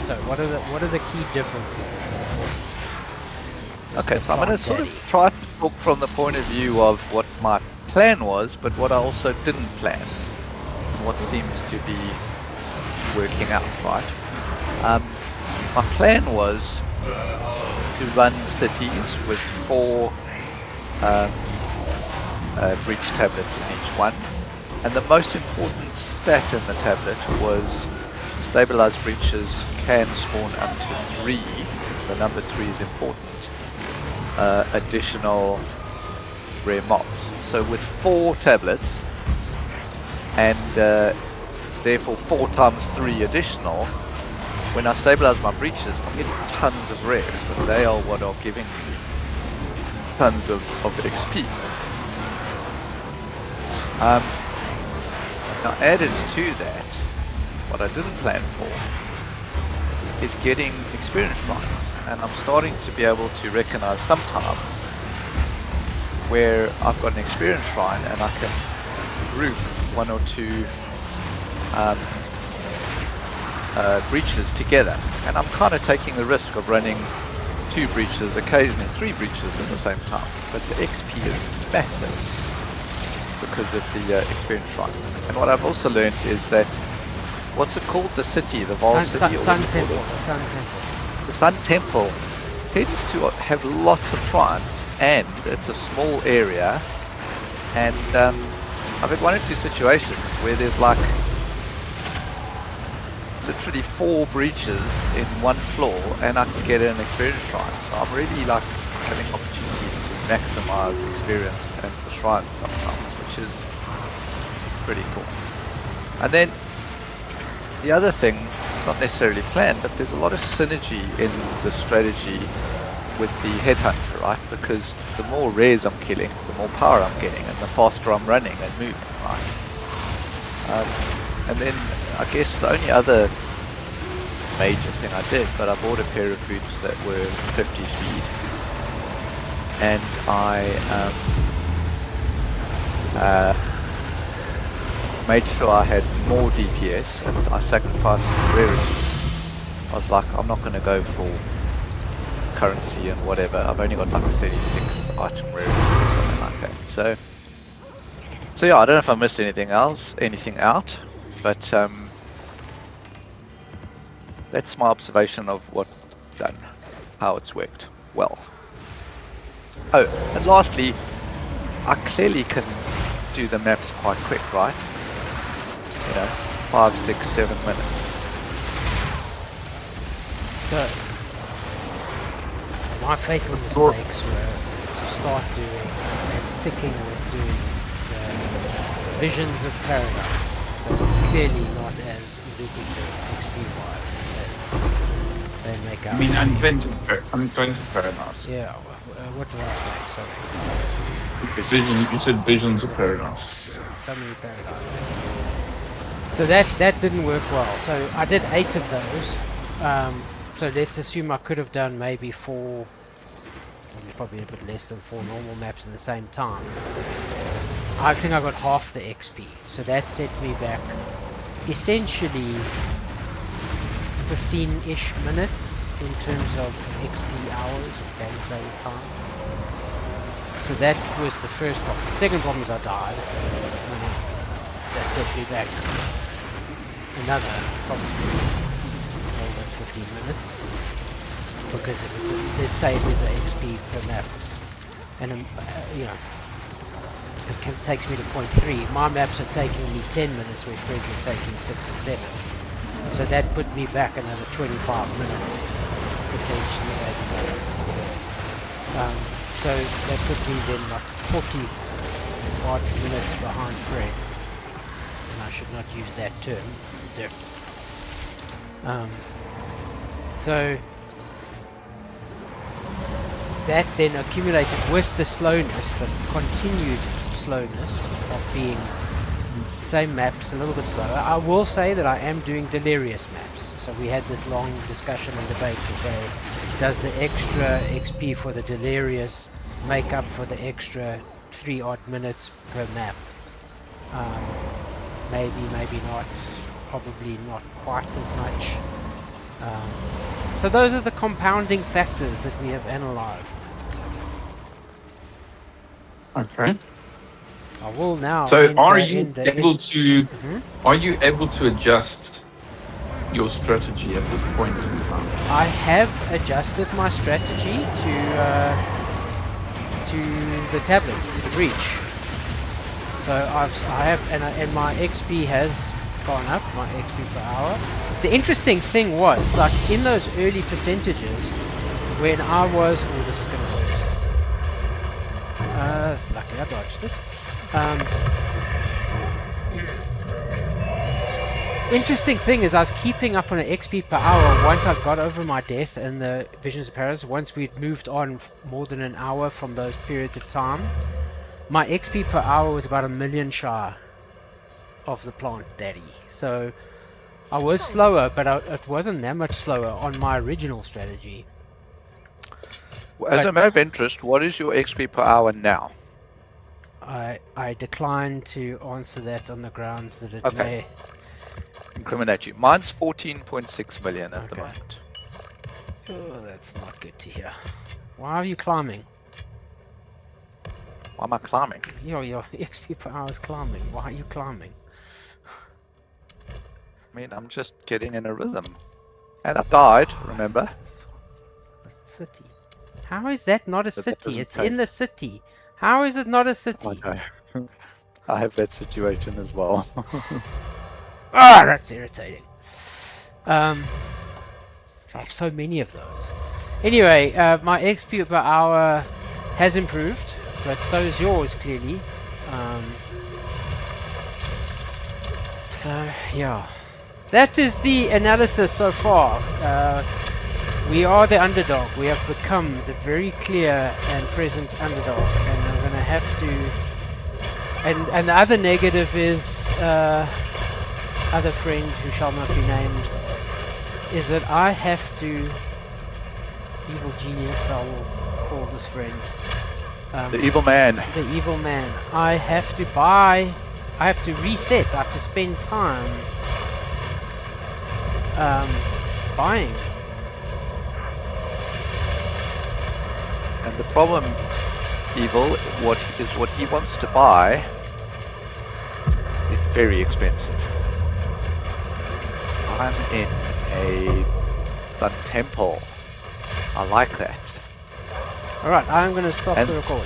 So what are the key differences at this point? Okay, so I'm going to sort of try to talk from the point of view of what my plan was, but what I also didn't plan, and what seems to be working out, right? My plan was to run cities with 4 breach tablets in each one, and the most important stat in the tablet was stabilized breaches can spawn up to 3. The number 3 is important. Additional rare mobs. So with 4 tablets and therefore 4 times 3 additional, when I stabilize my breaches, I'm getting tons of rares, and they are what are giving me tons of XP. Now added to that, what I didn't plan for is getting experience shrines, and I'm starting to be able to recognize sometimes where I've got an experience shrine and I can group 1 or 2 breaches together, and I'm kind of taking the risk of running 2 breaches, occasionally 3 breaches at the same time, but the XP is massive because of the experience shrine. And what I've also learned is that, what's it called, the city, the Val City? Sun Temple, the Sun Temple. The Sun Temple tends to have lots of shrines, and it's a small area, and I've had 1 or 2 situations where there's like literally 4 breaches in 1 floor, and I can get an experience shrine. So I'm really like having opportunities to maximize experience and the shrines sometimes, which is pretty cool. And then the other thing, not necessarily planned, but there's a lot of synergy in the strategy with the headhunter, right? Because the more rares I'm killing, the more power I'm getting, and the faster I'm running and moving, right? And then I guess the only other major thing I did, but I bought a pair of boots that were 50 speed, and I made sure I had more DPS, and I sacrificed rarity. I was like, I'm not going to go for currency and whatever. I've only got like a 36 item rarity or something like that. So yeah, I don't know if I missed anything out, but that's my observation of what's done, how it's worked well. Oh, and lastly, I clearly can do the maps quite quick, right? 5, 6, 7 minutes. So my fatal mistakes were to start doing and sticking with doing the Visions of Paradise, but clearly not as lucrative XP-wise as they make out. I mean, Untainted Paradise. Yeah, what did I say? Sorry. You said Visions of Paradise. So many Paradise things. So that didn't work well. So I did 8 of those. So let's assume I could have done maybe 4, probably a bit less than 4 normal maps at the same time. I think I got half the XP. So that set me back essentially 15-ish minutes in terms of XP hours of gameplay time. So that was the first problem. The second problem is I died. That set me back another probably more than 15 minutes, because if it's let's say there's an XP per map, and it takes me to point 3. My maps are taking me 10 minutes, where Fred's are taking 6 or 7. So that put me back another 25 minutes, essentially. So that put me then like 40 odd minutes behind Fred. I should not use that term, so that then accumulated with the slowness, the continued slowness of being same maps, a little bit slower. I will say that I am doing delirious maps, so we had this long discussion and debate to say, does the extra XP for the delirious make up for the extra 3 odd minutes per map? Maybe not, probably not quite as much. So those are the compounding factors that we have analyzed. Okay. I will now So end are the- you end the- able to Mhm. are you able to adjust your strategy at this point in time? I have adjusted my strategy to the tablets, to the breach. So I have, and my XP has gone up, my XP per hour. The interesting thing was, like in those early percentages, when I was, oh, this is gonna hurt. Luckily I dodged it. Interesting thing is I was keeping up on an XP per hour once I got over my death in the Visions of Paris. Once we'd moved on more than an hour from those periods of time, my XP per hour was about 1,000,000 shy of the plant daddy. So I was slower, but it wasn't that much slower on my original strategy. As a matter of interest, what is your XP per hour now? I declined to answer that on the grounds that it Okay. may Incriminate you. Mine's 14.6 million at the Okay. moment. Oh, that's not good to hear. Why are you climbing? Why am I climbing? Your XP per hour is climbing. Why are you climbing? I mean, I'm just getting in a rhythm. And I died, remember? City. How is that not a But that city? doesn't It's pay. in the city. How is it not a city? Okay. I have that situation as well. Ah, that's irritating. I have so many of those. Anyway, my XP per hour has improved, but so is yours clearly. So yeah, that is the analysis so far. We are the underdog. We have become the very clear and present underdog, and I'm gonna have to. And the other negative is other friend who shall not be named, is that I have to, evil genius I will call this friend, The evil man. the evil man, I have to reset, I have to spend time buying. And the problem, evil, what he wants to buy is very expensive. I'm in a Sun Temple. I like that. Alright, I'm going to stop And- the recording.